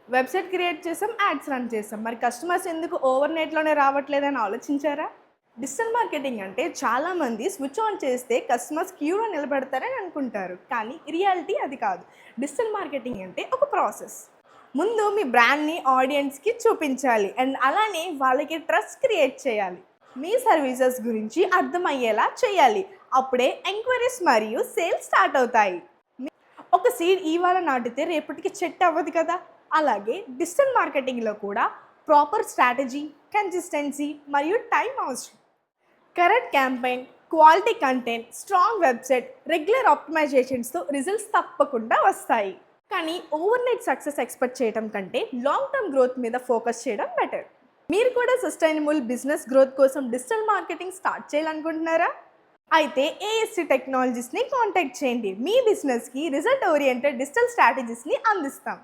Website create చేసాం, ads run చేసాం. మరి కస్టమర్స్ ఎందుకు ఓవర్‌నైట్‌లోనే రావట్లేదని ఆలోచించారా? డిజిటల్ మార్కెటింగ్ అంటే చాలామంది స్విచ్ ఆన్ చేస్తే కస్టమర్స్ క్యూలో నిలబడతారని అనుకుంటారు. కానీ రియాలిటీ అది కాదు. డిజిటల్ మార్కెటింగ్ అంటే ఒక ప్రాసెస్. ముందు మీ బ్రాండ్‌ని ఆడియన్స్‌కి చూపించాలి అండ్ అలానే వాళ్ళకి ట్రస్ట్ క్రియేట్ చేయాలి. మీ సర్వీసెస్ గురించి అర్థమయ్యేలా చేయాలి. అప్పుడే ఎంక్వైరీస్ మరియు సేల్స్ స్టార్ట్ అవుతాయి. ఒక సీడ్ ఇవాళ నాటితే రేపటికి చెట్టు అవ్వదు కదా. అలాగే డిజిటల్ మార్కెటింగ్లో కూడా ప్రాపర్ స్ట్రాటజీ, కన్సిస్టెన్సీ మరియు టైం అవసరం. Correct campaign, quality content, strong website, regular ఆప్టిమైజేషన్స్తో రిజల్ట్స్ తప్పకుండా వస్తాయి. కానీ ఓవర్నైట్ సక్సెస్ ఎక్స్పెక్ట్ చేయడం కంటే లాంగ్ టర్మ్ గ్రోత్ మీద ఫోకస్ చేయడం బెటర్. మీరు కూడా సస్టైనబుల్ బిజినెస్ గ్రోత్ కోసం డిజిటల్ మార్కెటింగ్ స్టార్ట్ చేయాలనుకుంటున్నారా? అయితే ఏఎస్సి టెక్నాలజీస్ని కాంటాక్ట్ చేయండి. మీ బిజినెస్కి రిజల్ట్ ఓరియంటెడ్ డిజిటల్ స్ట్రాటజీస్ని అందిస్తాం.